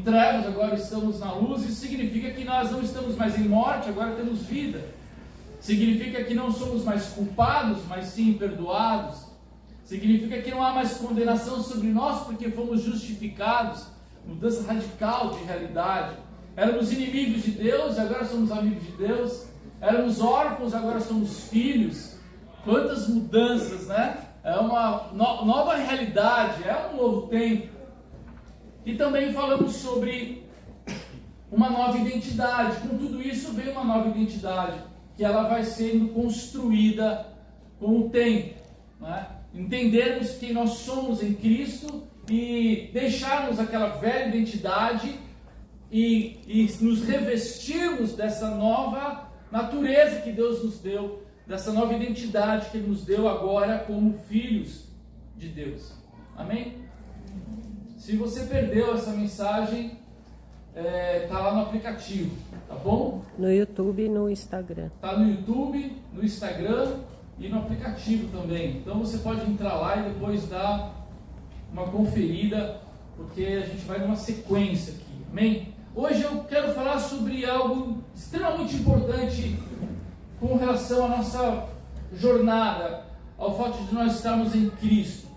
trevas, agora estamos na luz. Isso significa que nós não estamos mais em morte, agora temos vida. Significa que não somos mais culpados, mas sim perdoados. Significa que não há mais condenação sobre nós, porque fomos justificados. Mudança radical de realidade. Éramos inimigos de Deus, agora somos amigos de Deus. Éramos órfãos, agora somos filhos. Quantas mudanças, né? É uma nova realidade, é um novo tempo. E também falamos sobre uma nova identidade. Com tudo isso veio uma nova identidade, que ela vai sendo construída com o tempo, né? Entendermos quem nós somos em Cristo e deixarmos aquela velha identidade e nos revestirmos dessa nova natureza que Deus nos deu, dessa nova identidade que Ele nos deu agora como filhos de Deus. Amém? Se você perdeu essa mensagem, está lá no aplicativo, tá bom? No YouTube e no Instagram. Está no YouTube, no Instagram e no aplicativo também. Então você pode entrar lá e depois dar uma conferida, porque a gente vai numa sequência aqui, amém? Hoje eu quero falar sobre algo extremamente importante com relação à nossa jornada, ao fato de nós estarmos em Cristo.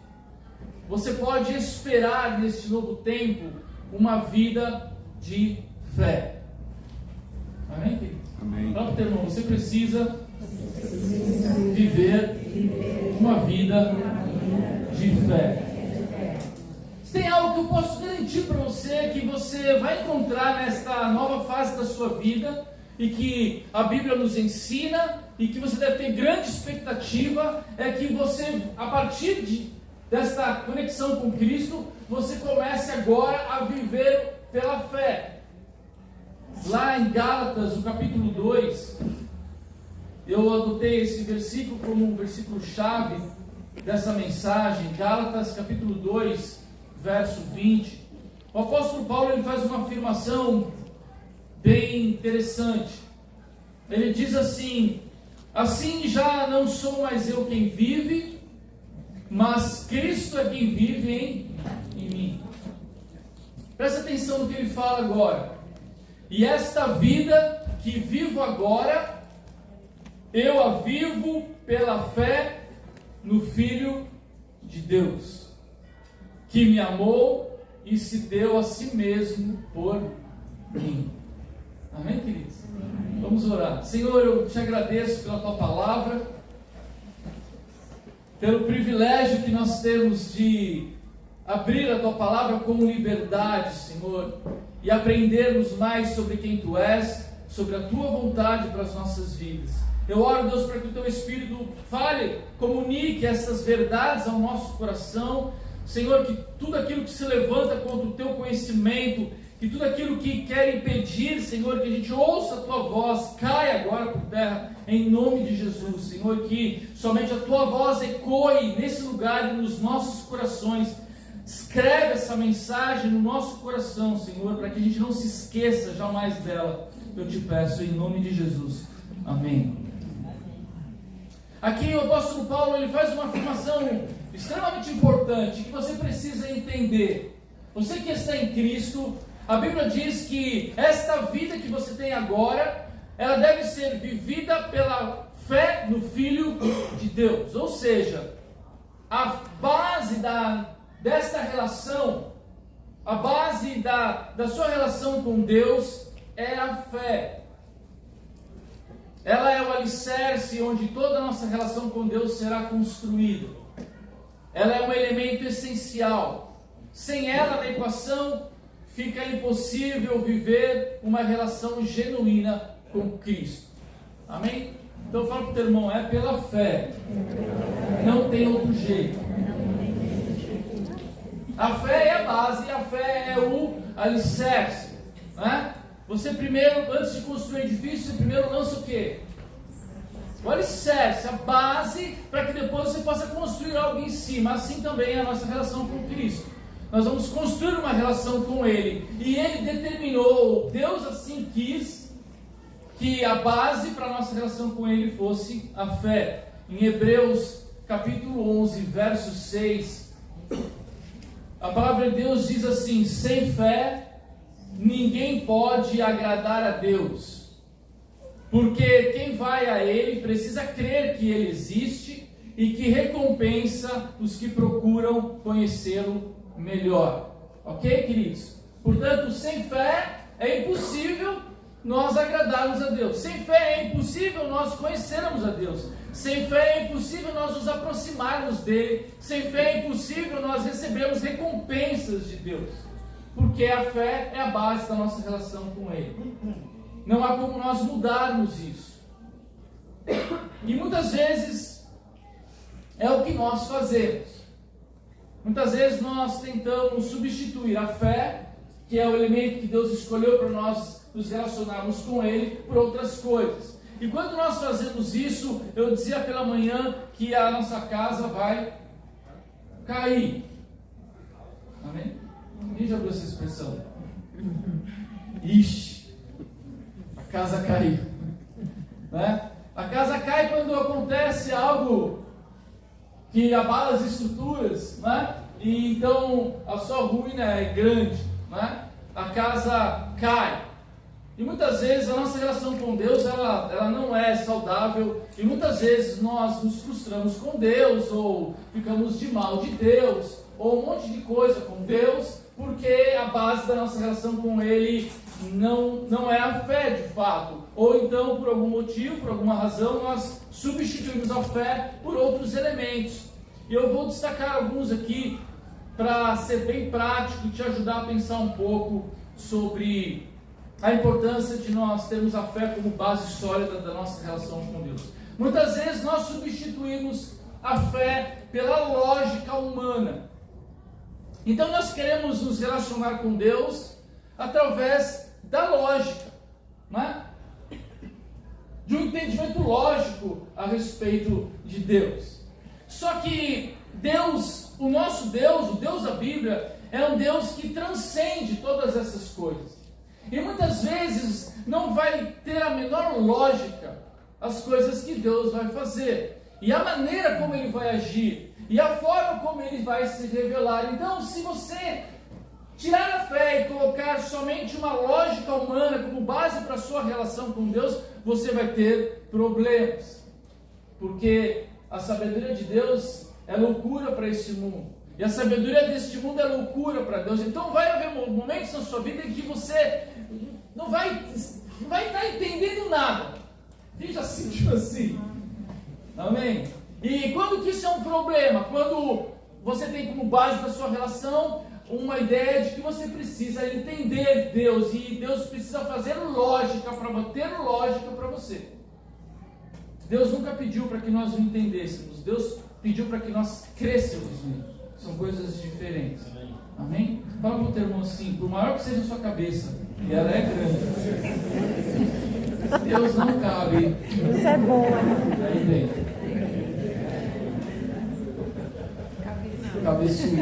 Você pode esperar neste novo tempo uma vida de fé. Amém, querido? Amém. Fala para o teu irmão, você precisa viver uma vida de fé. Tem algo que eu posso garantir para você, que você vai encontrar nesta nova fase da sua vida, e que a Bíblia nos ensina, e que você deve ter grande expectativa, é que você, a partir desta conexão com Cristo, você comece agora a viver pela fé. Lá em Gálatas, no capítulo 2, eu adotei esse versículo como um versículo chave dessa mensagem. Gálatas capítulo 2, verso 20. O apóstolo Paulo ele faz uma afirmação bem interessante. Ele diz assim: assim já não sou mais eu quem vive, mas Cristo é quem vive em mim. Presta atenção no que ele fala agora. E esta vida que vivo agora, eu a vivo pela fé no Filho de Deus, que me amou e se deu a si mesmo por mim. Amém, queridos? Amém. Vamos orar. Senhor, eu te agradeço pela tua palavra, pelo privilégio que nós temos de abrir a tua palavra com liberdade, Senhor, e aprendermos mais sobre quem tu és, sobre a tua vontade para as nossas vidas. Eu oro, Deus, para que o teu Espírito fale, comunique essas verdades ao nosso coração, Senhor, que tudo aquilo que se levanta contra o teu conhecimento, que tudo aquilo que quer impedir, Senhor, que a gente ouça a tua voz, caia agora por terra, em nome de Jesus, Senhor, que somente a tua voz ecoe nesse lugar e nos nossos corações. Escreve essa mensagem no nosso coração, Senhor, para que a gente não se esqueça jamais dela. Eu te peço em nome de Jesus. Amém. Aqui o apóstolo Paulo ele faz uma afirmação extremamente importante que você precisa entender. Você que está em Cristo, a Bíblia diz que esta vida que você tem agora, ela deve ser vivida pela fé no Filho de Deus. Ou seja, a base desta relação, a base da sua relação com Deus é a fé. Ela é o alicerce onde toda a nossa relação com Deus será construída. Ela é um elemento essencial. Sem ela na equação, fica impossível viver uma relação genuína com Cristo. Amém? Então fala para o teu irmão, é pela fé. Não tem outro jeito. A fé é a base, a fé é o alicerce, né? Você primeiro, antes de construir um edifício, você primeiro lança o quê? O alicerce, a base, para que depois você possa construir algo em cima. Assim também é a nossa relação com Cristo. Nós vamos construir uma relação com Ele. E Ele determinou, Deus assim quis, que a base para a nossa relação com Ele fosse a fé. Em Hebreus capítulo 11, verso 6, a palavra de Deus diz assim: sem fé ninguém pode agradar a Deus, porque quem vai a Ele precisa crer que Ele existe e que recompensa os que procuram conhecê-lo melhor. Ok, queridos? Portanto, sem fé é impossível nós agradarmos a Deus. Sem fé é impossível nós conhecermos a Deus. Sem fé é impossível nós nos aproximarmos dele. Sem fé é impossível nós recebermos recompensas de Deus. Porque a fé é a base da nossa relação com Ele. Não há como nós mudarmos isso. E muitas vezes é o que nós fazemos. Muitas vezes nós tentamos substituir a fé, que é o elemento que Deus escolheu para nós nos relacionarmos com Ele, por outras coisas. E quando nós fazemos isso, eu dizia pela manhã que a nossa casa vai cair. Amém? Quem já viu essa expressão? Ixi, a casa caiu. Né? A casa cai quando acontece algo que abala as estruturas, né? E então a sua ruína é grande, né? A casa cai. E muitas vezes a nossa relação com Deus ela não é saudável, e muitas vezes nós nos frustramos com Deus, ou ficamos de mal de Deus, ou um monte de coisa com Deus, porque a base da nossa relação com Ele não é a fé de fato. Ou então, por algum motivo, por alguma razão, nós substituímos a fé por outros elementos. E eu vou destacar alguns aqui para ser bem prático e te ajudar a pensar um pouco sobre a importância de nós termos a fé como base sólida da nossa relação com Deus. Muitas vezes nós substituímos a fé pela lógica humana. Então nós queremos nos relacionar com Deus através da lógica, né? De um entendimento lógico a respeito de Deus. Só que Deus, o nosso Deus, o Deus da Bíblia, é um Deus que transcende todas essas coisas. E muitas vezes não vai ter a menor lógica as coisas que Deus vai fazer, e a maneira como Ele vai agir, e a forma como Ele vai se revelar. Então, se você tirar a fé e colocar somente uma lógica humana como base para a sua relação com Deus, você vai ter problemas. Porque a sabedoria de Deus é loucura para esse mundo. E a sabedoria deste mundo é loucura para Deus. Então vai haver momentos na sua vida em que você não vai estar entendendo nada. Quem já se sentiu assim? Amém? E quando que isso é um problema? Quando você tem como base da sua relação uma ideia de que você precisa entender Deus, e Deus precisa fazer lógica para bater lógica para você. Deus nunca pediu para que nós o entendêssemos. Deus pediu para que nós crescêssemos nele. São coisas diferentes. Amém? Fala para o teu irmão assim: por maior que seja a sua cabeça, e ela é grande, Deus não cabe. Isso é bom, né? Aí dentro. Cabeçudo.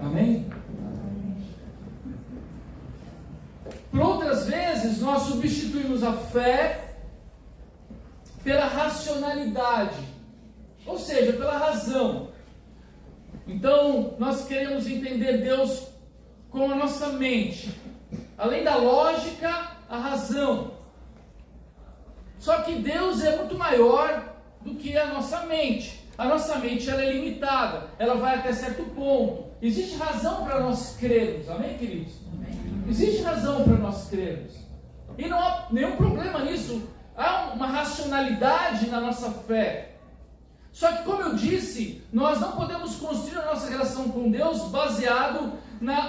Amém? Por outras vezes, nós substituímos a fé pela racionalidade, ou seja, pela razão. Então, nós queremos entender Deus com a nossa mente, além da lógica, a razão. Só que Deus é muito maior do que a nossa mente. A nossa mente ela é limitada, ela vai até certo ponto. Existe razão para nós crermos, amém, queridos? Amém. Existe razão para nós crermos. E não há nenhum problema nisso. Há uma racionalidade na nossa fé. Só que, como eu disse, nós não podemos construir a nossa relação com Deus baseado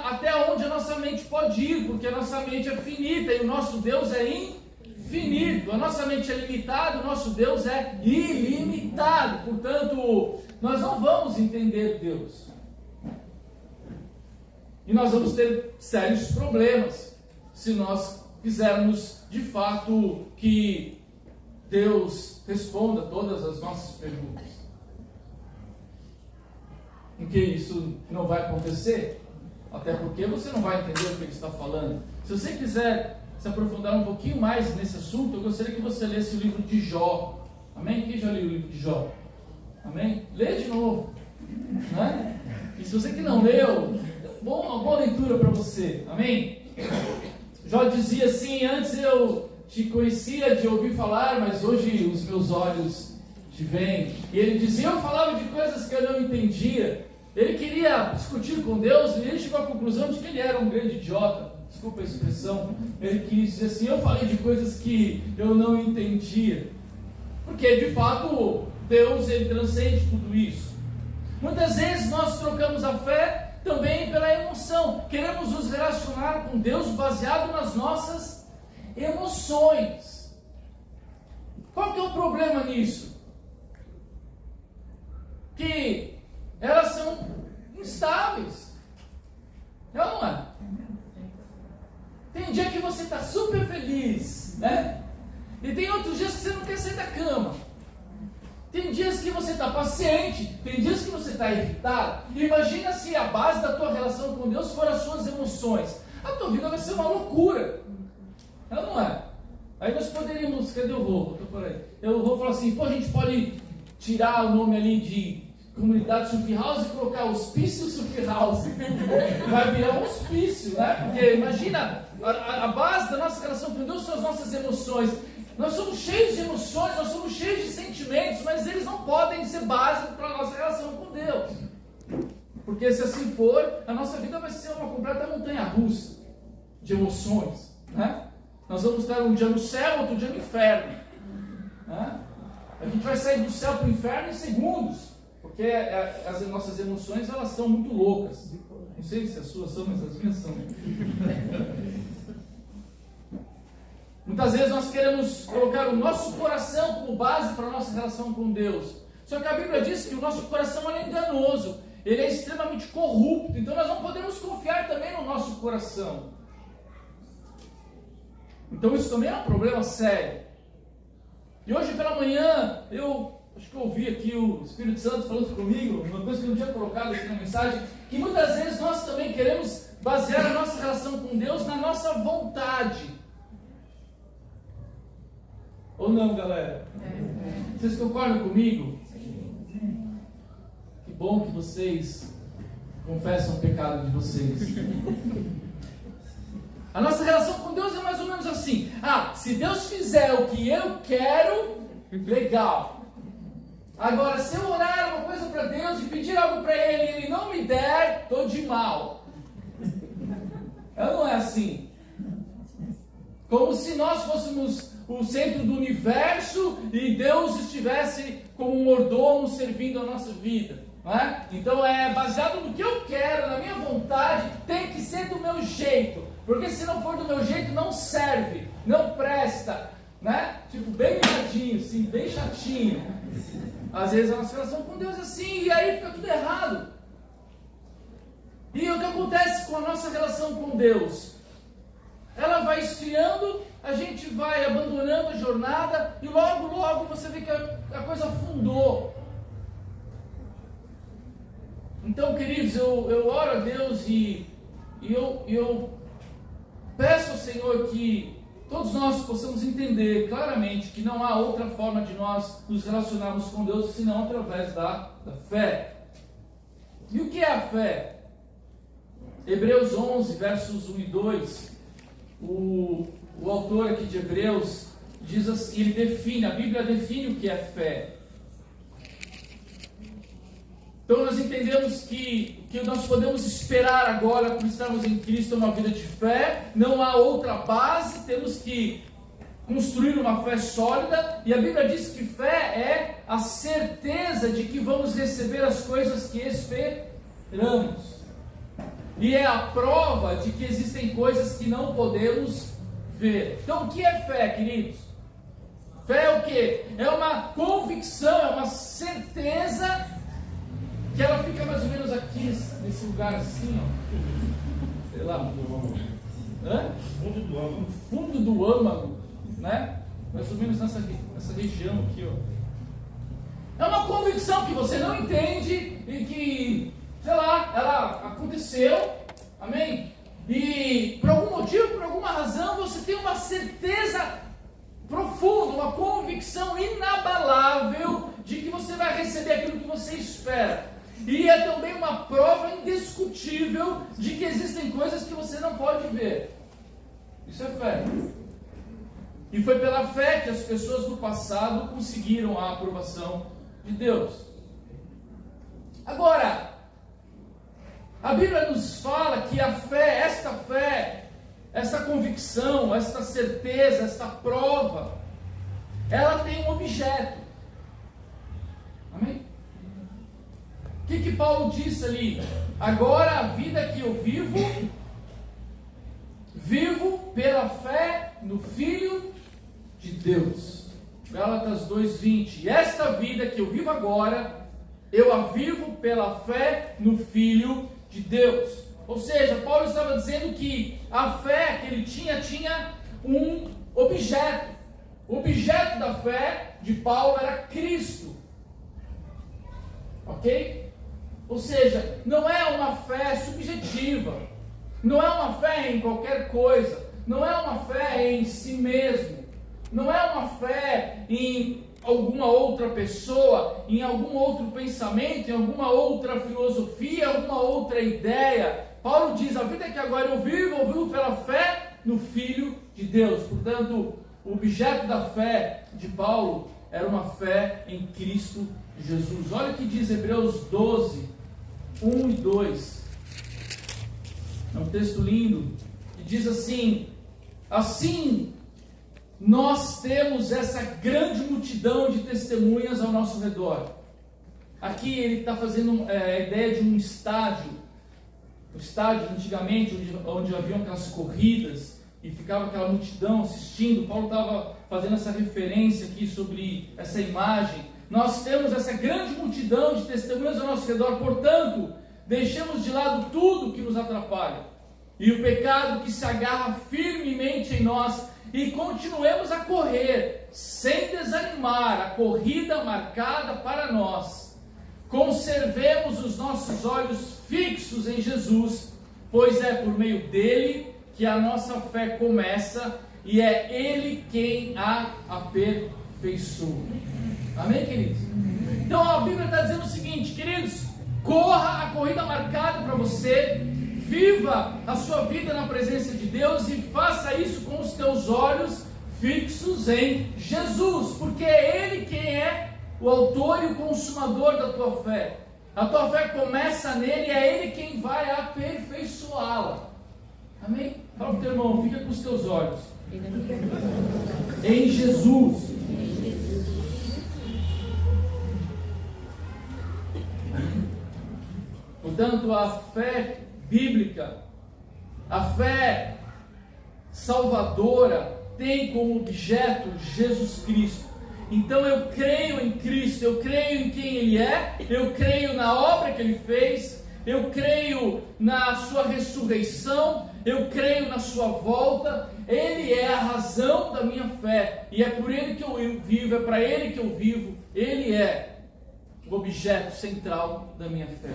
até onde a nossa mente pode ir, porque a nossa mente é finita e o nosso Deus é infinito. A nossa mente é limitada, o nosso Deus é ilimitado. Portanto, nós não vamos entender Deus. E nós vamos ter sérios problemas se nós quisermos de fato que Deus responda todas as nossas perguntas. Porque isso não vai acontecer, até porque você não vai entender o que ele está falando. Se você quiser se aprofundar um pouquinho mais nesse assunto, eu gostaria que você lesse o livro de Jó. Amém? Quem já leu o livro de Jó? Amém? Lê de novo, né? Se você que não leu, uma boa leitura para você, amém? Jó dizia assim: antes eu te conhecia de ouvir falar, mas hoje os meus olhos te veem. E ele dizia: eu falava de coisas que eu não entendia. Ele queria discutir com Deus e ele chegou à conclusão de que ele era um grande idiota. Desculpa a expressão. Ele quis dizer assim: eu falei de coisas que eu não entendia. Porque de fato Deus, ele transcende tudo isso. Muitas vezes nós trocamos a fé também pela emoção. Queremos nos relacionar com Deus baseado nas nossas emoções. Qual que é o problema nisso? Que elas são instáveis. É ou não é? Tem dia que você está super feliz, né? E tem outros dias que você não quer sair da cama. Tem dias que você está paciente, tem dias que você está irritado. E imagina se a base da tua relação com Deus for as suas emoções. A tua vida vai ser uma loucura. Ela não é. Aí nós poderíamos, cadê o Rô? Eu vou falar assim: pô, a gente pode tirar o nome ali de comunidade Surf House e colocar hospício Surf House. Vai virar um hospício, né? Porque imagina, a base da nossa relação com Deus são as nossas emoções. Nós somos cheios de emoções, nós somos cheios de sentimentos, mas eles não podem ser base para a nossa relação com Deus. Porque se assim for, a nossa vida vai ser uma completa montanha-russa de emoções, né? Nós vamos estar um dia no céu, outro dia no inferno, né? A gente vai sair do céu para o inferno em segundos, porque as nossas emoções, elas são muito loucas. Não sei se as suas são, mas as minhas são. Muitas vezes nós queremos colocar o nosso coração como base para a nossa relação com Deus. Só que a Bíblia diz que o nosso coração é enganoso, ele é extremamente corrupto, então nós não podemos confiar também no nosso coração. Então isso também é um problema sério. E hoje pela manhã, acho que eu ouvi aqui o Espírito Santo falando comigo, uma coisa que eu não tinha colocado aqui na mensagem, que muitas vezes nós também queremos basear a nossa relação com Deus na nossa vontade. Ou não, galera? Vocês concordam comigo? Que bom que vocês confessam o pecado de vocês. A nossa relação com Deus é mais ou menos assim: se Deus fizer o que eu quero, legal. Agora, se eu orar uma coisa para Deus e pedir algo para Ele e Ele não me der, estou de mal. Não é assim. Como se nós fôssemos o centro do universo e Deus estivesse como um mordomo servindo a nossa vida, não é? Então é baseado no que eu quero, na minha vontade, tem que ser do meu jeito, porque se não for do meu jeito não serve, não presta, né? Tipo, bem mimadinho, assim, bem chatinho. Às vezes a nossa relação com Deus é assim, e aí fica tudo errado. E o que acontece com a nossa relação com Deus? Ela vai esfriando, a gente vai abandonando a jornada e logo, logo você vê que a coisa afundou. Então, queridos, eu oro a Deus e eu peço ao Senhor que todos nós possamos entender claramente que não há outra forma de nós nos relacionarmos com Deus senão através da fé. E o que é a fé? Hebreus 11, versos 1 e 2... O autor aqui de Hebreus diz assim, ele define, a Bíblia define o que é fé. Então nós entendemos que nós podemos esperar agora, por estarmos em Cristo, uma vida de fé. Não há outra base, temos que construir uma fé sólida. E a Bíblia diz que fé é a certeza de que vamos receber as coisas que esperamos. E é a prova de que existem coisas que não podemos ver. Então, o que é fé, queridos? Fé é o quê? É uma convicção, é uma certeza que ela fica mais ou menos aqui, nesse lugar assim, ó. Sei lá. Fundo do âmago. Fundo do âmago, né? Mais ou menos nessa região aqui, ó. É uma convicção que você não entende e que, sei lá, ela aconteceu, amém? E por algum motivo, por alguma razão, você tem uma certeza profunda, uma convicção inabalável de que você vai receber aquilo que você espera. E é também uma uma prova indiscutível de que existem coisas que você não pode ver. Isso é fé. E foi pela fé que as pessoas do passado conseguiram a aprovação de Deus. Agora, a Bíblia nos fala que a fé, esta convicção, esta certeza, esta prova, ela tem um objeto. Amém? O que Paulo disse ali? Agora a vida que eu vivo pela fé no Filho de Deus. Gálatas 2:20. E esta vida que eu vivo agora, eu a vivo pela fé no Filho de Deus. Ou seja, Paulo estava dizendo que a fé que ele tinha um objeto. O objeto da fé de Paulo era Cristo. Ok? Ou seja, não é uma fé subjetiva. Não é uma fé em qualquer coisa. Não é uma fé em si mesmo. Não é uma fé em alguma outra pessoa, em algum outro pensamento, em alguma outra filosofia, alguma outra ideia. Paulo diz, a vida que agora eu vivo pela fé no Filho de Deus. Portanto, o objeto da fé de Paulo era uma fé em Cristo Jesus. Olha o que diz Hebreus 12, 1 e 2. É um texto lindo, que diz assim: assim, nós temos essa grande multidão de testemunhas ao nosso redor. Aqui ele está fazendo a ideia de um estádio. O estádio, antigamente, onde haviam aquelas corridas e ficava aquela multidão assistindo. Paulo estava fazendo essa referência aqui sobre essa imagem. Nós temos essa grande multidão de testemunhas ao nosso redor, portanto, deixemos de lado tudo que nos atrapalha e o pecado que se agarra firmemente em nós, e continuemos a correr, sem desanimar, a corrida marcada para nós. Conservemos os nossos olhos fixos em Jesus, pois é por meio dele que a nossa fé começa, e é ele quem a aperfeiçoa. Amém, queridos? Então a Bíblia está dizendo o seguinte, queridos: corra a corrida marcada para você, viva a sua vida na presença de Deus e faça isso com os teus olhos fixos em Jesus, porque é Ele quem é o autor e o consumador da tua fé. A tua fé começa nele e é Ele quem vai aperfeiçoá-la. Amém? Fala para o teu irmão, fica com os teus olhos em Jesus. Portanto, a fé bíblica, a fé salvadora, tem como objeto Jesus Cristo. Então eu creio em Cristo, eu creio em quem Ele é, eu creio na obra que Ele fez, eu creio na sua ressurreição, eu creio na sua volta. Ele é a razão da minha fé, e é por Ele que eu vivo, é para Ele que eu vivo. Ele é o objeto central da minha fé.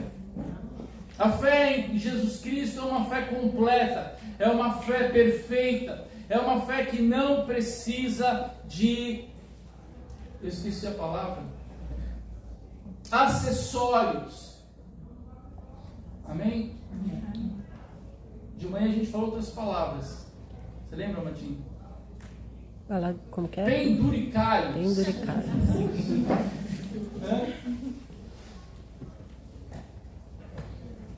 A fé em Jesus Cristo é uma fé completa, é uma fé perfeita, é uma fé que não precisa de, eu esqueci a palavra, acessórios. Amém? De manhã a gente falou outras palavras. Você lembra, Matinho? Como que é? Penduricários. Penduricários.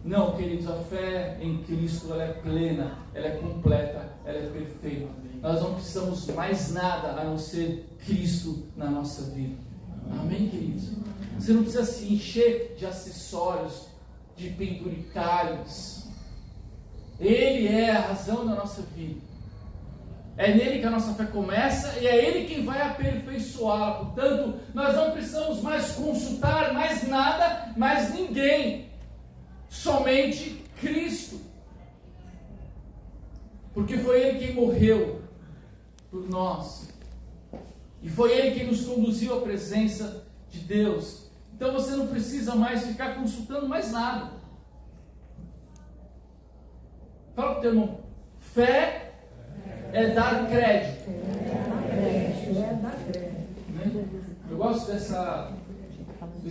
Não, queridos, a fé em Cristo, ela é plena, ela é completa, ela é perfeita. Nós não precisamos mais nada a não ser Cristo na nossa vida. Amém, queridos? Você não precisa se encher de acessórios, de penduricários. Ele é a razão da nossa vida. É nele que a nossa fé começa e é Ele quem vai aperfeiçoá-la. Portanto, nós não precisamos mais consultar mais nada, mais ninguém. Somente Cristo. Porque foi Ele quem morreu por nós. E foi Ele quem nos conduziu à presença de Deus. Então você não precisa mais ficar consultando mais nada. Fala para o teu irmão: fé é dar crédito. Eu gosto desse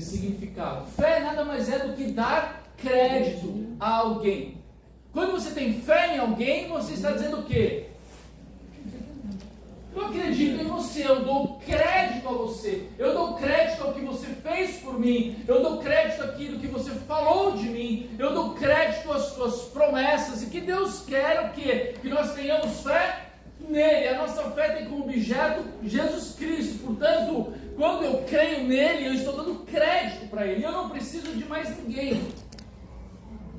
significado. Fé nada mais é do que dar crédito a alguém. Quando você tem fé em alguém, você está dizendo o quê? Eu acredito em você, eu dou crédito a você, eu dou crédito ao que você fez por mim, eu dou crédito àquilo que você falou de mim, eu dou crédito às suas promessas, e que Deus quer o quê? Que nós tenhamos fé nele. A nossa fé tem como objeto Jesus Cristo. Portanto, quando eu creio nele, eu estou dando crédito para ele. Eu não preciso de mais ninguém.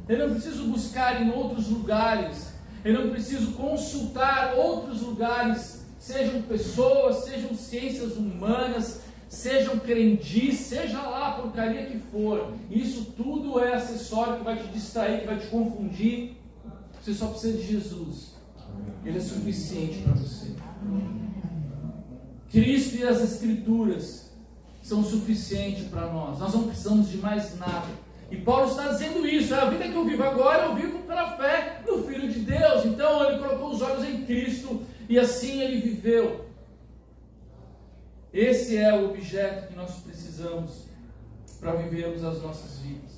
Eu não preciso buscar em outros lugares. Eu não preciso consultar outros lugares, sejam pessoas, sejam ciências humanas, sejam crendices, seja lá a porcaria que for. Isso tudo é acessório que vai te distrair, que vai te confundir. Você só precisa de Jesus. Ele é suficiente para você. Cristo e as Escrituras são suficientes para nós. Nós não precisamos de mais nada. E Paulo está dizendo isso. A vida que eu vivo agora, eu vivo pela fé no Filho de Deus. Então ele colocou os olhos em Cristo e assim ele viveu. Esse é o objeto que nós precisamos para vivermos as nossas vidas.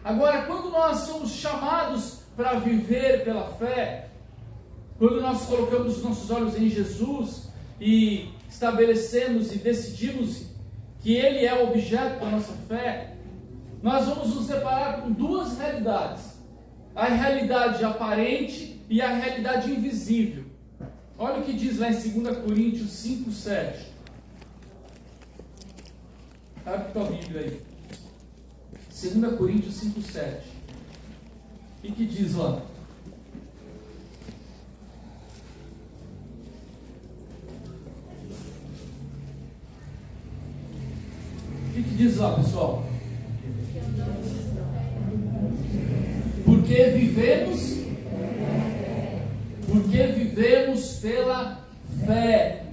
Agora, quando nós somos chamados para viver pela fé, quando nós colocamos os nossos olhos em Jesus e estabelecemos e decidimos que Ele é o objeto da nossa fé, nós vamos nos deparar com duas realidades: a realidade aparente e a realidade invisível. Olha o que diz lá em 2 Coríntios 5:7. Abre tua Bíblia aí. 2 Coríntios 5:7. E que diz lá? O que diz lá, pessoal? Porque vivemos pela fé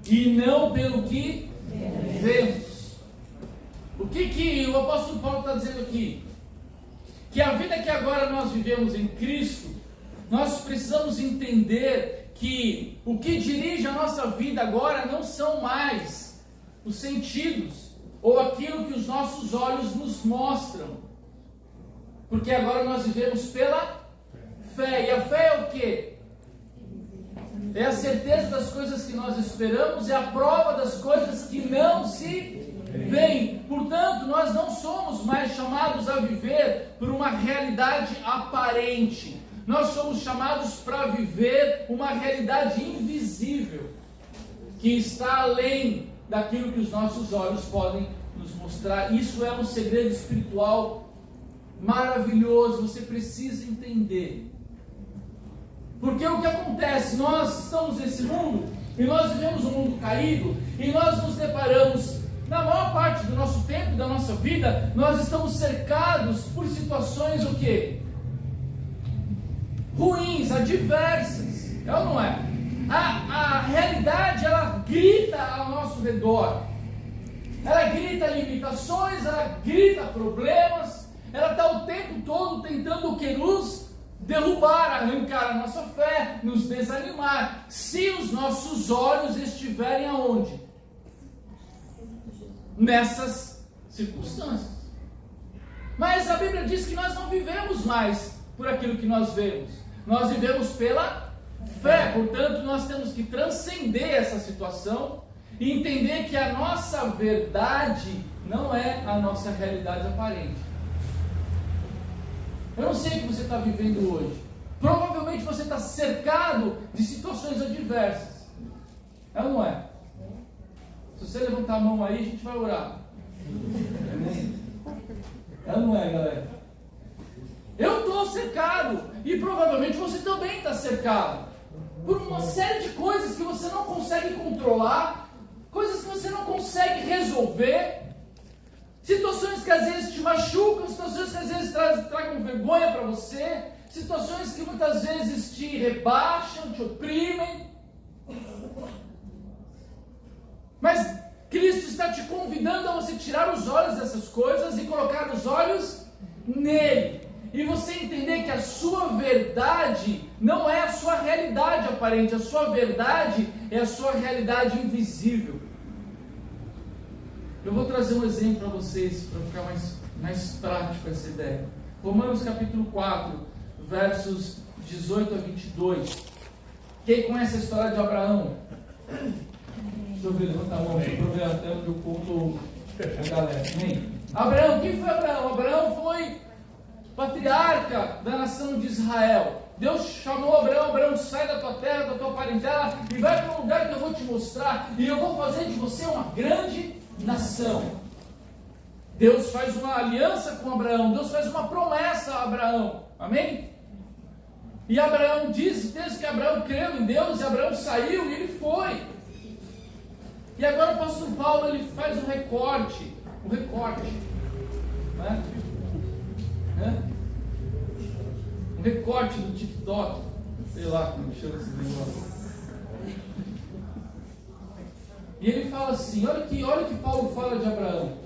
e não pelo que vemos. O que o apóstolo Paulo está dizendo aqui? Que a vida que agora nós vivemos em Cristo, nós precisamos entender que o que dirige a nossa vida agora não são mais os sentidos ou aquilo que os nossos olhos nos mostram, porque agora nós vivemos pela fé. E a fé é o quê? É a certeza das coisas que nós esperamos, é a prova das coisas que não se veem. Portanto, nós não somos mais chamados a viver por uma realidade aparente. Nós somos chamados para viver uma realidade invisível, que está além daquilo que os nossos olhos podem nos mostrar. Isso é um segredo espiritual maravilhoso, você precisa entender. Porque o que acontece? Nós estamos nesse mundo, e nós vivemos um mundo caído, e nós nos deparamos, na maior parte do nosso tempo, da nossa vida, nós estamos cercados por situações o quê? Ruins, adversas, é ou não é? A realidade, ela grita ao nosso redor, ela grita limitações, ela grita problemas, ela está o tempo todo tentando o que? Nos derrubar, arrancar a nossa fé, nos desanimar, se os nossos olhos estiverem aonde? Nessas circunstâncias. Mas a Bíblia diz que nós não vivemos mais por aquilo que nós vemos, nós vivemos pela fé. Portanto, nós temos que transcender essa situação e entender que a nossa verdade não é a nossa realidade aparente. Eu não sei o que você está vivendo hoje. Provavelmente você está cercado de situações adversas. É ou não é? Se você levantar a mão aí, a gente vai orar. É ou não é, galera? Eu estou cercado. E provavelmente você também está cercado por uma série de coisas que você não consegue controlar, coisas que você não consegue resolver, situações que às vezes te machucam, situações que às vezes tragam vergonha para você, situações que muitas vezes te rebaixam, te oprimem. Mas Cristo está te convidando a você tirar os olhos dessas coisas e colocar os olhos nele. E você entender que a sua verdade não é a sua realidade aparente, a sua verdade é a sua realidade invisível. Eu vou trazer um exemplo para vocês, para ficar mais mais prático essa ideia. Romanos capítulo 4, versos 18 a 22. Quem conhece a história de Abraão? Deixa eu ver, levanta a mão, deixa eu ver até onde eu conto a galera. Abraão, quem foi Abraão? Abraão foi patriarca da nação de Israel. Deus chamou Abraão: Abraão, sai da tua terra, da tua parentela e vai para um lugar que eu vou te mostrar, e eu vou fazer de você uma grande nação. Deus faz uma aliança com Abraão, Deus faz uma promessa a Abraão, amém? E Abraão diz, o texto que Abraão creu em Deus, e Abraão saiu e ele foi. E agora o apóstolo Paulo, ele faz um recorte, né? Um recorte do TikTok, sei lá como chama esse negócio. E ele fala assim, olha o que Paulo fala de Abraão.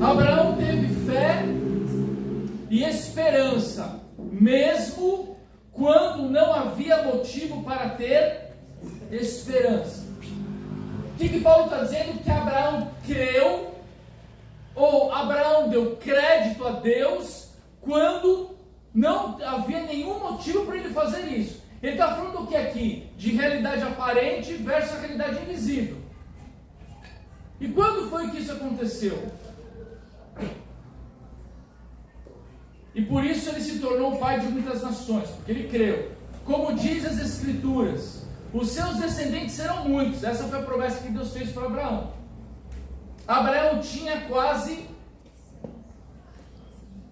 Abraão teve fé e esperança, mesmo quando não havia motivo para ter esperança. O que Paulo está dizendo? Que Abraão creu, ou Abraão deu crédito a Deus, quando não havia nenhum motivo para ele fazer isso. Ele está falando do que aqui? De realidade aparente versus a realidade invisível. E quando foi que isso aconteceu? E por isso ele se tornou pai de muitas nações, porque ele creu. Como diz as Escrituras, os seus descendentes serão muitos. Essa foi a promessa que Deus fez para Abraão. Abraão tinha quase...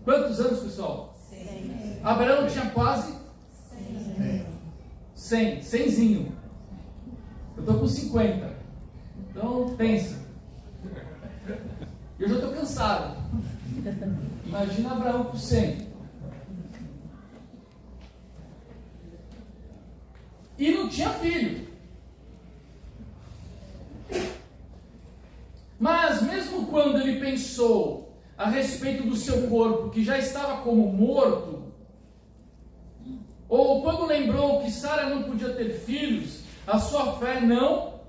Quantos anos, pessoal? 100. Abraão tinha quase... 100. 100zinho. Eu estou com 50. Então, pensa. Eu já estou cansado. Imagina Abraão com 100. E não tinha filho. Mas mesmo quando ele pensou a respeito do seu corpo, que já estava como morto, ou quando lembrou que Sara não podia ter filhos, a sua fé não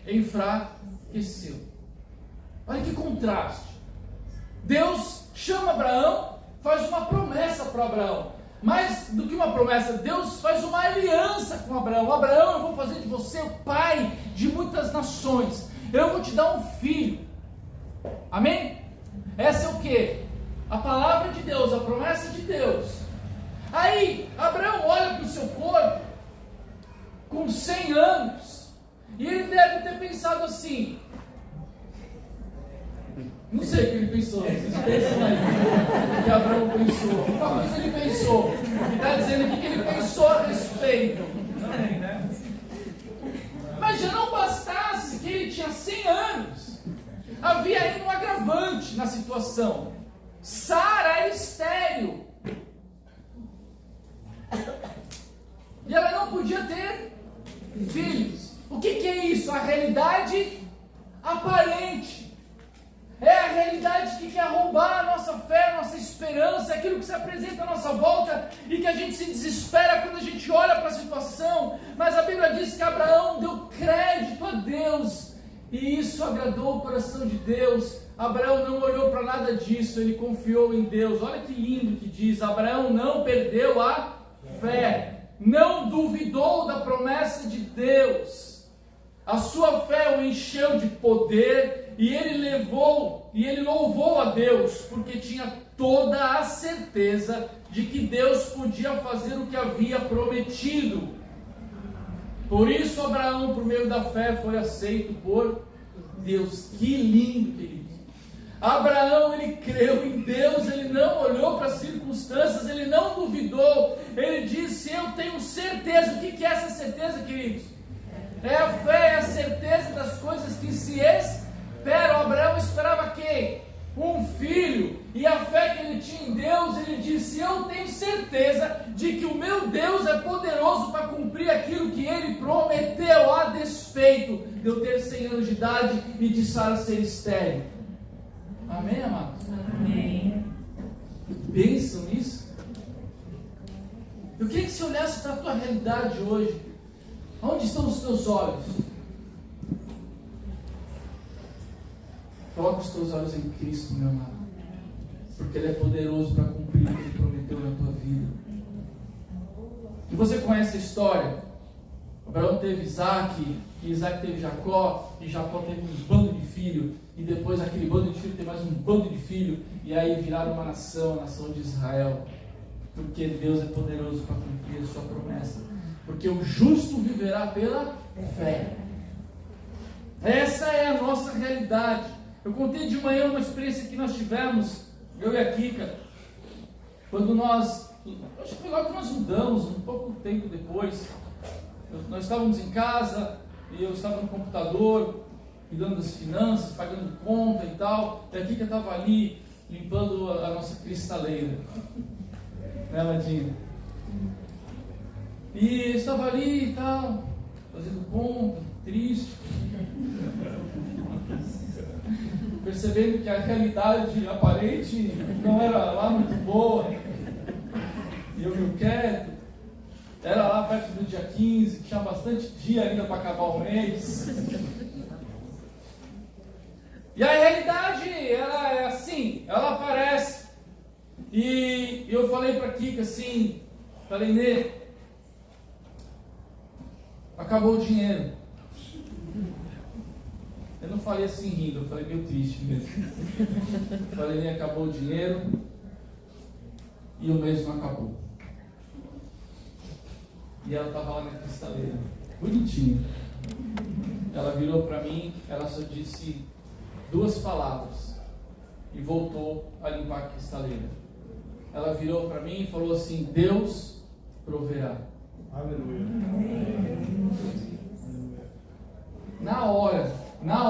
enfraqueceu. Olha que contraste. Deus chama Abraão, faz uma promessa para Abraão. Mais do que uma promessa, Deus faz uma aliança com Abraão. Abraão, eu vou fazer de você o pai de muitas nações. Eu vou te dar um filho. Amém? Essa é o que? A palavra de Deus, a promessa de Deus. Aí, Abraão olha para o seu corpo, com 100 anos, e ele deve ter pensado assim... Não sei o que ele pensou. Vocês pensam aí o que Abraão pensou. Uma coisa ele pensou. Ele está dizendo aqui que ele pensou a respeito. Mas já não bastasse que ele tinha 100 anos. Havia ainda um agravante na situação. Sara era estéril. E ela não podia ter filhos. O que é isso? A realidade aparente. É a realidade que quer roubar a nossa fé, a nossa esperança, aquilo que se apresenta à nossa volta e que a gente se desespera quando a gente olha para a situação. Mas a Bíblia diz que Abraão deu crédito a Deus e isso agradou o coração de Deus. Abraão não olhou para nada disso, ele confiou em Deus. Olha que lindo que diz: Abraão não perdeu a fé, não duvidou da promessa de Deus. A sua fé o encheu de poder e ele louvou a Deus, porque tinha toda a certeza de que Deus podia fazer o que havia prometido. Por isso Abraão, por meio da fé, foi aceito por Deus. Que lindo, querido. Abraão, ele creu em Deus, ele não olhou para as circunstâncias, ele não duvidou, ele disse: eu tenho certeza. O que é essa certeza, queridos? É a fé, é a certeza das coisas que se esperam. Abraão esperava quem? Um filho. E a fé que ele tinha em Deus, ele disse: eu tenho certeza de que o meu Deus é poderoso para cumprir aquilo que ele prometeu, a despeito de eu ter 100 anos de idade e de Sara ser estéril. Amém, amados? Amém. Pensam nisso? Eu queria que você olhasse para a tua realidade hoje. Onde estão os teus olhos? Coloca os teus olhos em Cristo, meu amado, porque Ele é poderoso para cumprir o que Ele prometeu na tua vida. E você conhece a história? Abraão teve Isaac, e Isaac teve Jacó, e Jacó teve um bando de filho, e depois aquele bando de filho teve mais um bando de filho, e aí viraram uma nação, a nação de Israel, porque Deus é poderoso para cumprir a sua promessa, porque o justo viverá pela fé. Essa é a nossa realidade. Eu contei de manhã uma experiência que nós tivemos, eu e a Kika, quando nós, acho que foi logo que nós mudamos, um pouco tempo depois. Nós estávamos em casa, e eu estava no computador, cuidando das finanças, pagando conta e tal, e a Kika estava ali, limpando a nossa cristaleira, né, Ladinha? E eu estava ali e tal, fazendo conta, triste, percebendo que a realidade aparente não era lá muito boa, e eu meio quieto. Era lá perto do dia 15, que tinha bastante dia ainda para acabar o mês. E a realidade, ela é assim, ela aparece. E eu falei para a Kika assim, falei, Nê, acabou o dinheiro. Eu não falei assim rindo, eu falei meio triste mesmo. Falei, Nê, acabou o dinheiro e o mês não acabou. E ela estava lá na cristaleira, bonitinha. Ela virou para mim, ela só disse 2 palavras e voltou a limpar a cristaleira. Ela virou para mim e falou assim: Deus proverá. Aleluia. Na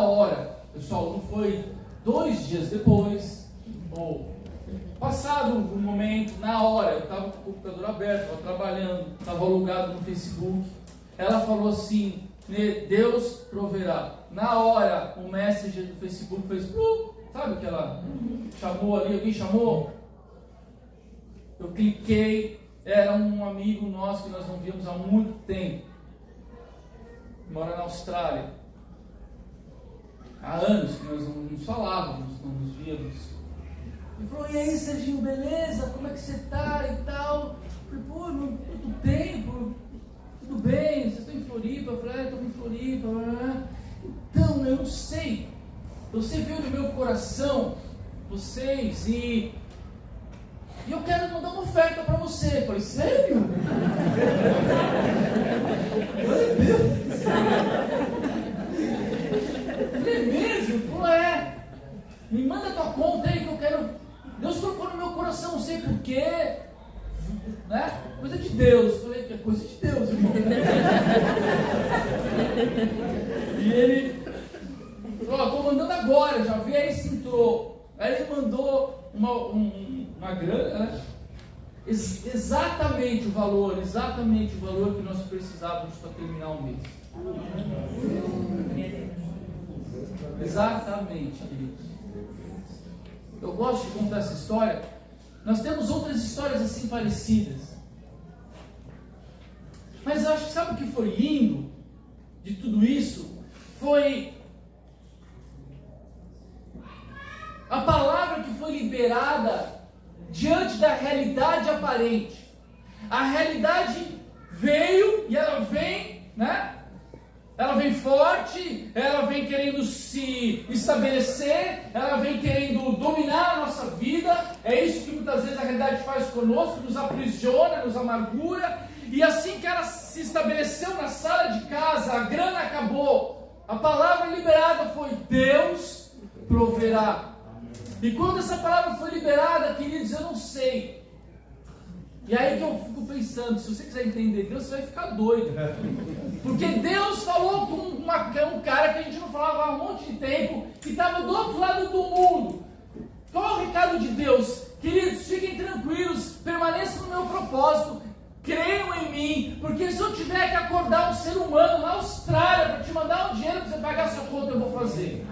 hora, pessoal, não foi 2 dias depois, ou passado um momento, na hora, eu estava com o computador aberto, estava trabalhando, estava logado no Facebook. Ela falou assim: Deus proverá. Na hora, o messenger do Facebook fez, sabe o que ela chamou ali? Alguém chamou? Eu cliquei, era um amigo nosso que nós não víamos há muito tempo, mora na Austrália. Há anos que nós não nos falávamos, não nos víamos. Ele falou: e aí, Serginho, beleza? Como é que você tá e tal? Eu falei: não, quanto tempo? Tudo bem? Vocês estão em Floripa? Eu falei: estou em Floripa. Então, eu não sei. Você veio no meu coração, vocês, e eu quero mandar uma oferta para você. Eu falei: sério? Meu Deus! É mesmo? Ele falou: me manda a tua conta aí que eu quero. Deus colocou no meu coração, não sei porquê, né? Coisa de Deus. Eu falei: que é coisa de Deus, irmão. E ele falou: estou mandando agora, já vi aí se entrou. Aí ele mandou uma grana, né? Exatamente o valor que nós precisávamos para terminar o mês. Exatamente, queridos. Eu gosto de contar essa história. Nós temos outras histórias assim parecidas. Mas eu acho que sabe o que foi lindo de tudo isso? Foi a palavra que foi liberada diante da realidade aparente. A realidade veio e ela vem, né? Ela vem forte, ela vem querendo se estabelecer, ela vem querendo dominar a nossa vida. É isso que muitas vezes a realidade faz conosco, nos aprisiona, nos amargura. E assim que ela se estabeleceu na sala de casa, a grana acabou. A palavra liberada foi: Deus proverá. E quando essa palavra foi liberada, queridos, eu não sei. E aí que eu fico pensando, se você quiser entender Deus, você vai ficar doido. Porque Deus falou com um cara que a gente não falava há um monte de tempo, que estava do outro lado do mundo. Qual é o recado de Deus? Queridos, fiquem tranquilos, permaneçam no meu propósito, creiam em mim, porque se eu tiver que acordar um ser humano na Austrália para te mandar um dinheiro para você pagar a sua conta, eu vou fazer.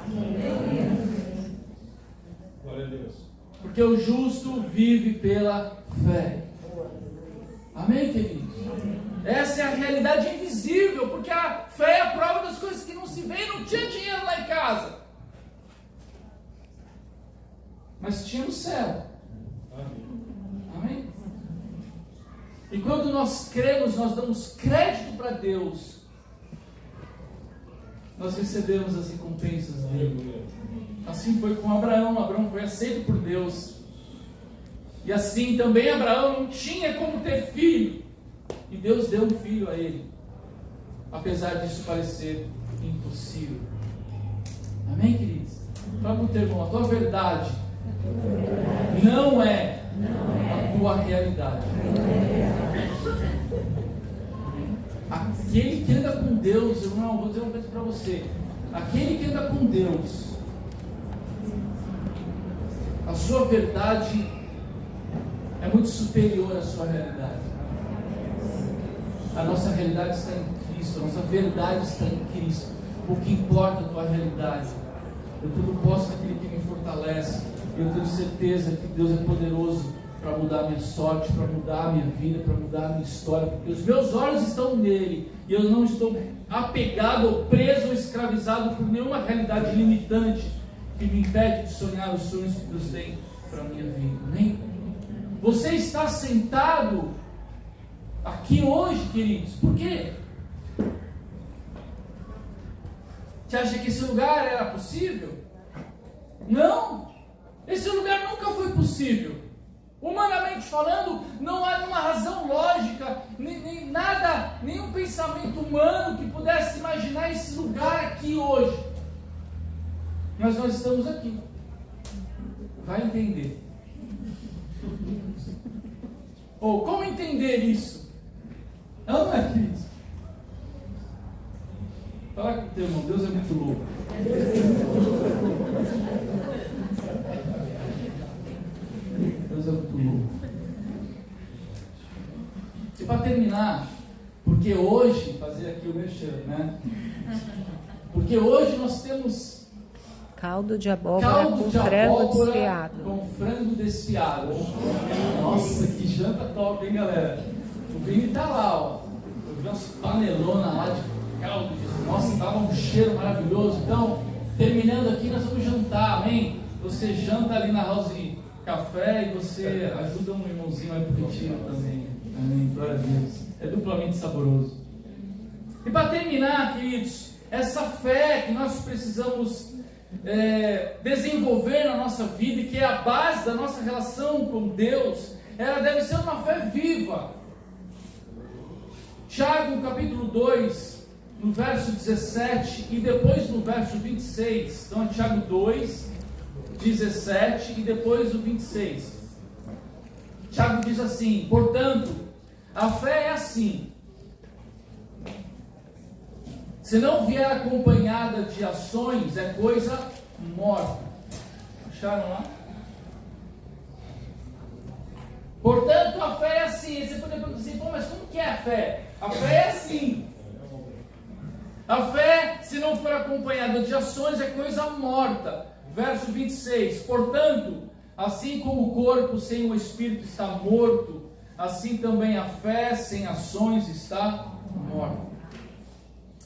Glória a Deus. Porque o justo vive pela fé. Amém, queridos? Essa é a realidade invisível, porque a fé é a prova das coisas que não se veem. Não tinha dinheiro lá em casa. mas tinha no céu. Amém. Amém? E quando nós cremos, nós damos crédito para Deus, nós recebemos as recompensas dele. Assim foi com Abraão. Abraão foi aceito por Deus. E assim também Abraão não tinha como ter filho, e Deus deu um filho a ele, apesar disso parecer impossível. Amém, queridos? Fala para o teu irmão, a tua verdade não é a tua realidade. Aquele que anda com Deus, irmão, vou dizer uma coisa para você. Aquele que anda com Deus, a sua verdade é muito superior à sua realidade. A nossa realidade está em Cristo, a nossa verdade está em Cristo. O que importa é a tua realidade. Eu tudo posso naquele que me fortalece. Eu tenho certeza que Deus é poderoso para mudar a minha sorte, para mudar a minha vida, para mudar a minha história, porque os meus olhos estão nele, e eu não estou apegado, ou preso, ou escravizado por nenhuma realidade limitante que me impede de sonhar os sonhos que Deus tem para a minha vida. Amém? Você está sentado aqui hoje, queridos, por quê? Você acha que esse lugar era possível? Não! Esse lugar nunca foi possível. Humanamente falando, não há nenhuma razão lógica, nem nada, nenhum pensamento humano que pudesse imaginar esse lugar aqui hoje. Mas nós estamos aqui. Vai entender. Ou como entender isso? Não é, querido? Fala com o teu irmão, Deus é muito louco. Deus é muito louco. E para terminar, porque hoje, fazer aqui o merchan, né? Porque hoje nós temos caldo de abóbora com frango desfiado. Com frango desfiado. Nossa, que janta top, hein, galera? O Vini tá lá, ó. Eu vi umas panelonas lá de caldo. Nossa, tava um cheiro maravilhoso. Então, terminando aqui, nós vamos jantar, amém? Você janta ali na House Café e você ajuda um irmãozinho aí pro retiro também. Amém, glória a Deus. É duplamente saboroso. E para terminar, queridos, essa fé que nós precisamos desenvolver na nossa vida, e que é a base da nossa relação com Deus, ela deve ser uma fé viva. Tiago, capítulo 2, no verso 17 e depois no verso 26. Então, Tiago 2, 17 e depois o 26. Tiago diz assim: portanto, a fé é assim: se não vier acompanhada de ações, é coisa morta. Acharam lá? Portanto, a fé é assim. Você pode perguntar assim: pô, mas como que é a fé? A fé é assim. A fé, se não for acompanhada de ações, é coisa morta. Verso 26. Portanto, assim como o corpo sem o espírito está morto, assim também a fé sem ações está morta.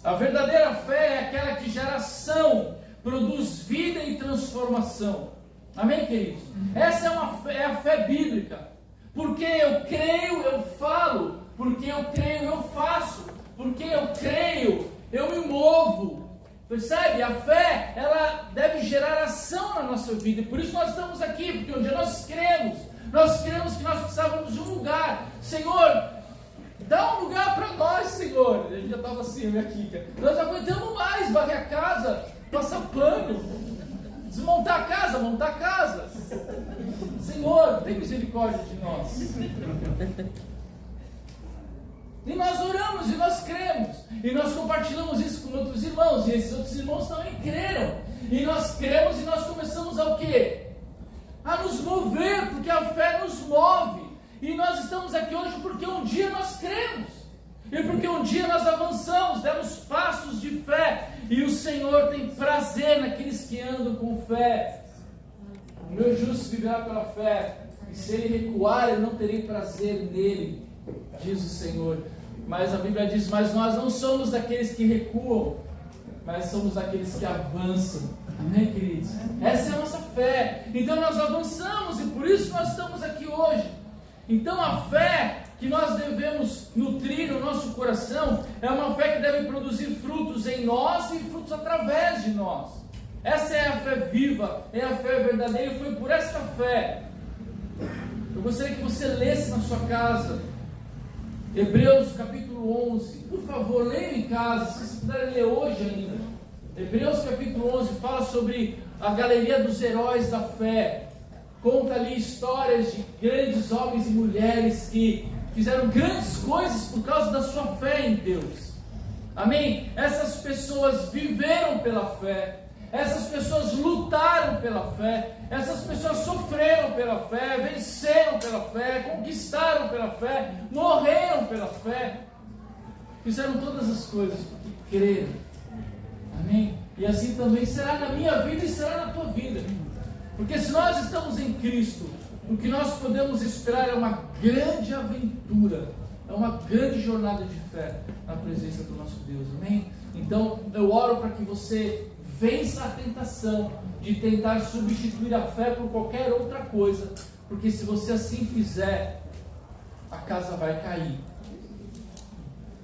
A verdadeira fé é aquela que gera ação, produz vida e transformação. Amém, queridos? Essa é a fé bíblica. Porque eu creio, eu falo. Porque eu creio, eu faço. Porque eu creio, eu me movo. Percebe? A fé, ela deve gerar ação na nossa vida. E por isso nós estamos aqui. Porque um dia nós cremos que nós precisávamos de um lugar. Senhor, dá um lugar para nós, Senhor. A gente já estava assim, minha Kika. Nós não aguentamos mais varrer a casa, passar pano, desmontar a casa, montar a casa. Senhor, tem misericórdia de nós. E nós oramos, e nós cremos, e nós compartilhamos isso com outros irmãos, e esses outros irmãos também creram. E nós cremos, e nós começamos a o quê? A nos mover, porque a fé nos move. E nós estamos aqui hoje porque um dia nós cremos. E porque um dia nós avançamos, demos passos de fé. E o Senhor tem prazer naqueles que andam com fé. O meu justo viverá pela fé. E se ele recuar, eu não terei prazer nele, diz o Senhor. Mas a Bíblia diz: mas nós não somos daqueles que recuam, mas somos daqueles que avançam. Amém, queridos? Essa é a nossa fé. Então nós avançamos e por isso nós estamos aqui hoje. Então a fé que nós devemos nutrir no nosso coração é uma fé que deve produzir frutos em nós e frutos através de nós. Essa é a fé viva, é a fé verdadeira, e foi por esta fé. Eu gostaria que você lesse na sua casa Hebreus capítulo 11. Por favor, leia em casa, se vocês puderem ler hoje ainda. Hebreus capítulo 11 fala sobre a galeria dos heróis da fé. Conta ali histórias de grandes homens e mulheres que fizeram grandes coisas por causa da sua fé em Deus. Amém? Essas pessoas viveram pela fé. Essas pessoas lutaram pela fé. Essas pessoas sofreram pela fé, venceram pela fé, conquistaram pela fé, morreram pela fé. Fizeram todas as coisas porque creram. Amém? E assim também será na minha vida e será na tua vida. Porque se nós estamos em Cristo, o que nós podemos esperar é uma grande aventura, é uma grande jornada de fé na presença do nosso Deus. Amém? Então eu oro para que você vença a tentação de tentar substituir a fé por qualquer outra coisa, porque se você assim fizer, a casa vai cair.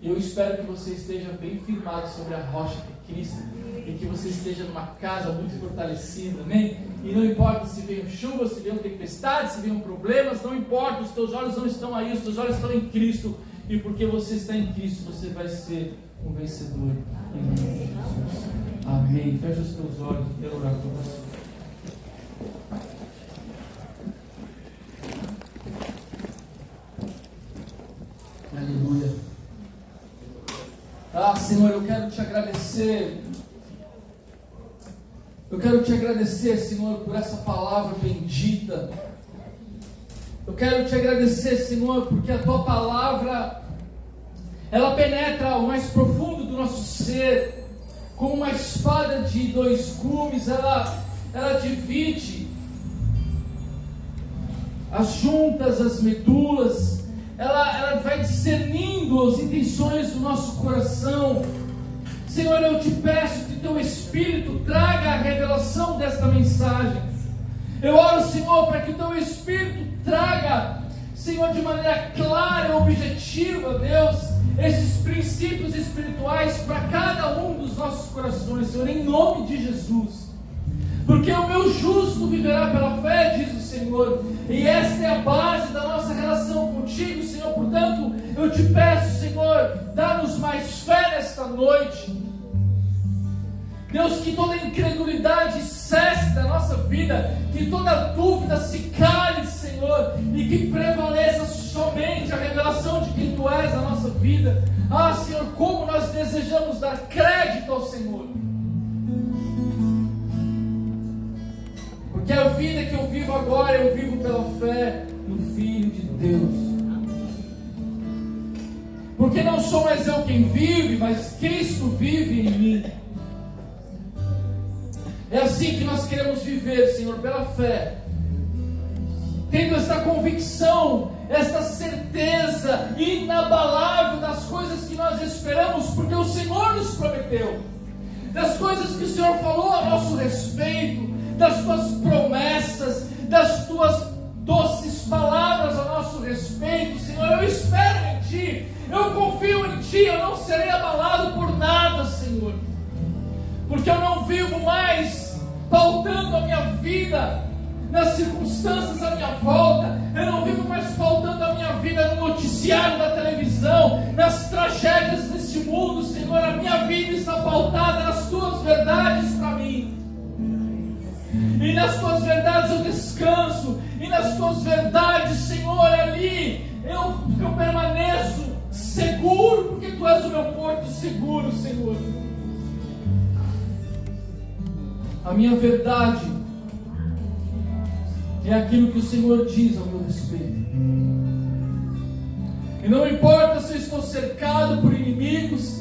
Eu espero que você esteja bem firmado sobre a rocha que é Cristo, e que você esteja numa casa muito fortalecida, amém? E não importa se venham chuvas, se venham tempestades, se venham problemas, não importa, os teus olhos não estão aí, os teus olhos estão em Cristo, e porque você está em Cristo, você vai ser um vencedor em nome de Jesus. Amém. Fecha os teus olhos, eu quero orar por você. Aleluia. Senhor, eu quero te agradecer. Eu quero te agradecer, Senhor, por essa palavra bendita. Eu quero te agradecer, Senhor, porque a tua palavra, ela penetra o mais profundo do nosso ser, como uma espada de dois gumes. Ela divide as juntas, as medulas. Ela vai discernindo as intenções do nosso coração. Senhor, eu te peço que teu Espírito traga a revelação desta mensagem. Eu oro, Senhor, para que teu Espírito traga, Senhor, de maneira clara e objetiva, Deus, esses princípios espirituais para cada um dos nossos corações, Senhor, em nome de Jesus. Porque o meu justo viverá pela fé, diz o Senhor, e esta é a base da nossa relação contigo, Senhor. Portanto, eu te peço, Senhor, dá-nos mais fé nesta noite. Deus, que toda incredulidade cesse da nossa vida, que toda dúvida se cale, Senhor, e que prevaleça somente a revelação de quem Tu és na nossa vida. Senhor, como nós desejamos dar crédito ao Senhor. Porque a vida que eu vivo agora, eu vivo pela fé no Filho de Deus. Porque não sou mais eu quem vive, mas Cristo vive em mim. É assim que nós queremos viver, Senhor, pela fé. Tendo esta convicção, esta certeza inabalável das coisas que nós esperamos, porque o Senhor nos prometeu. Das coisas que o Senhor falou a nosso respeito, das Tuas promessas, das Tuas doces palavras a nosso respeito. Senhor, eu espero em Ti, eu confio em Ti, eu não serei abalado por nada, Senhor, porque eu não vivo mais pautando a minha vida nas circunstâncias à minha volta. Eu não vivo mais pautando a minha vida no noticiário da televisão, nas tragédias deste mundo, Senhor. A minha vida está pautada nas Tuas verdades para mim, e nas Tuas verdades eu descanso, e nas Tuas verdades, Senhor, ali eu permaneço seguro, porque Tu és o meu porto seguro, Senhor. A minha verdade é aquilo que o Senhor diz ao meu respeito. E não importa se eu estou cercado por inimigos,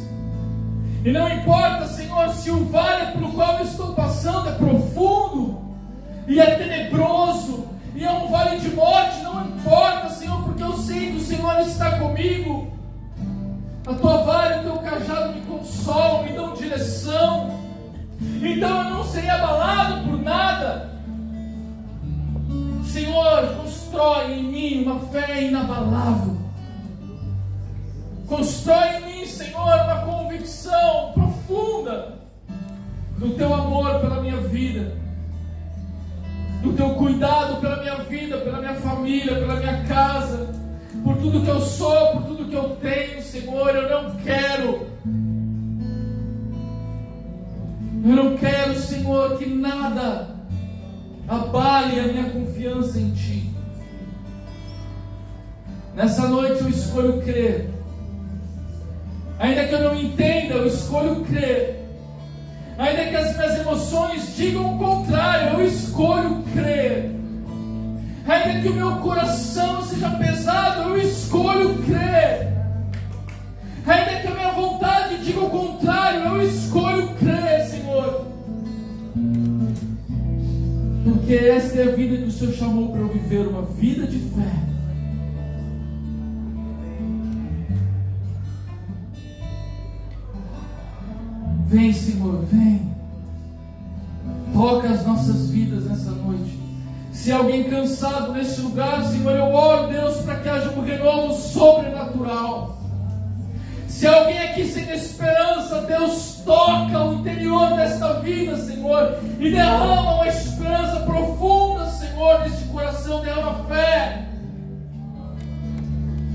e não importa, Senhor, se o vale pelo qual eu estou passando é profundo e é tenebroso, e é um vale de morte. Não importa, Senhor, porque eu sei que o Senhor está comigo. A Tua vara e o Teu cajado me consolam, me dão direção. Então eu não serei abalado por nada. Senhor, constrói em mim uma fé inabalável. Constrói em mim, Senhor, uma convicção profunda do Teu amor pela minha vida, do Teu cuidado pela minha vida, pela minha família, pela minha casa, por tudo que eu sou, por tudo que eu tenho, Senhor. Eu não quero, Senhor, que nada abale a minha confiança em Ti. Nessa noite eu escolho crer. Ainda que eu não entenda, eu escolho crer. Ainda que as minhas emoções digam o contrário, eu escolho crer. Ainda que o meu coração seja pesado, eu escolho crer. Ainda que a minha vontade diga o contrário, eu escolho crer, Senhor. Porque esta é a vida que o Senhor chamou para eu viver, uma vida de fé. Vem, Senhor, vem. Toca as nossas vidas nessa noite. Se alguém cansado nesse lugar, Senhor, eu oro, Deus, para que haja um renovo sobrenatural. Se alguém aqui sem esperança, Deus, toca o interior desta vida, Senhor, e derrama uma esperança profunda, Senhor, neste coração, derrama fé.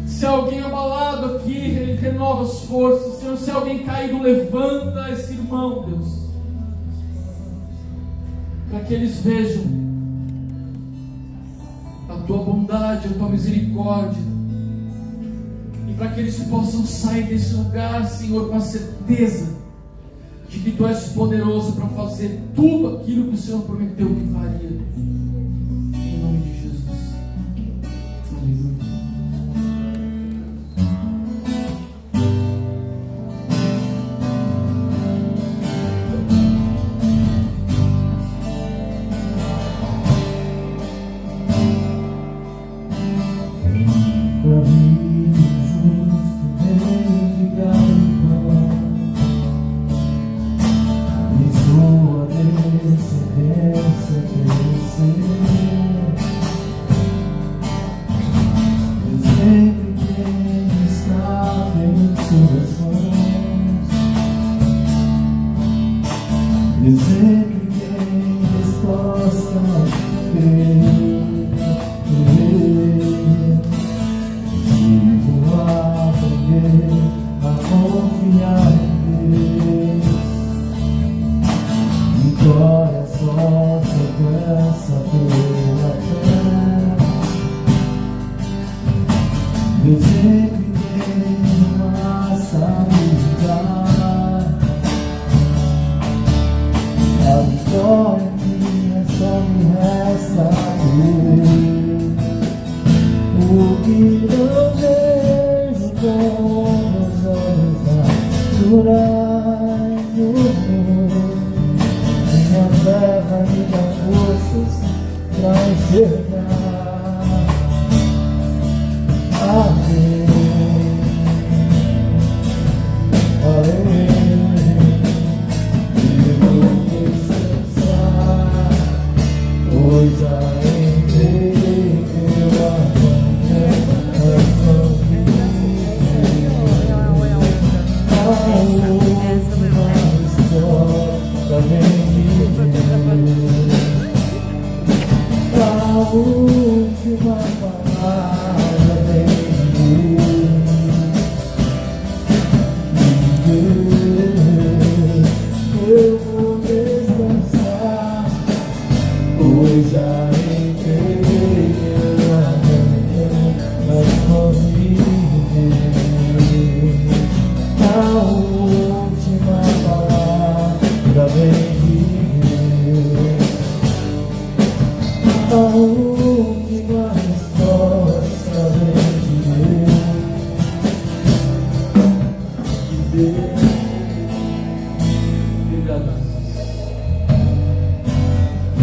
Se alguém abalado aqui, renova as forças, Senhor. Se alguém caído, levanta esse irmão, Deus, para que eles vejam a Tua bondade, a Tua misericórdia, e para que eles possam sair desse lugar, Senhor, com a certeza de que Tu és poderoso para fazer tudo aquilo que o Senhor prometeu que faria. Em nome de Jesus. Aleluia.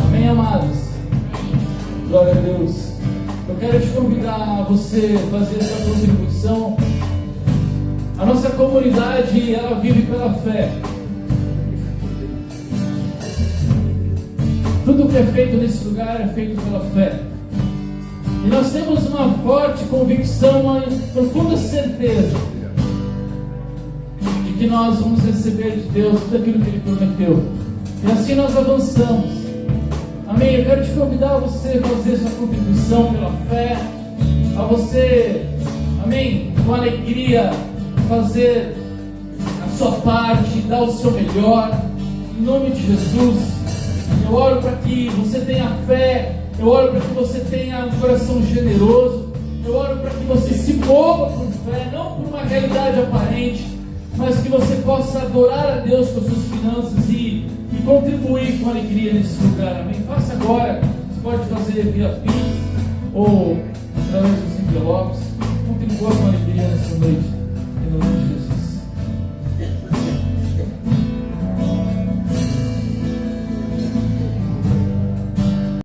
Amém, amados? Glória a Deus. Eu quero te convidar a você fazer essa contribuição. A nossa comunidade, ela vive pela fé. que é feito nesse lugar é feito pela fé. E nós temos uma forte convicção, uma profunda certeza de que nós vamos receber de Deus tudo aquilo que Ele prometeu. E assim nós avançamos. Amém? Eu quero te convidar a você fazer sua contribuição pela fé, a você, amém, com alegria fazer a sua parte, dar o seu melhor, em nome de Jesus. Eu oro para que você tenha fé, eu oro para que você tenha um coração generoso, eu oro para que você se mova por fé, não por uma realidade aparente, mas que você possa adorar a Deus com as suas finanças e contribuir com alegria nesse lugar, amém? Faça agora, você pode fazer via Pix ou através dos envelopes, contribua com alegria nessa noite, em nome de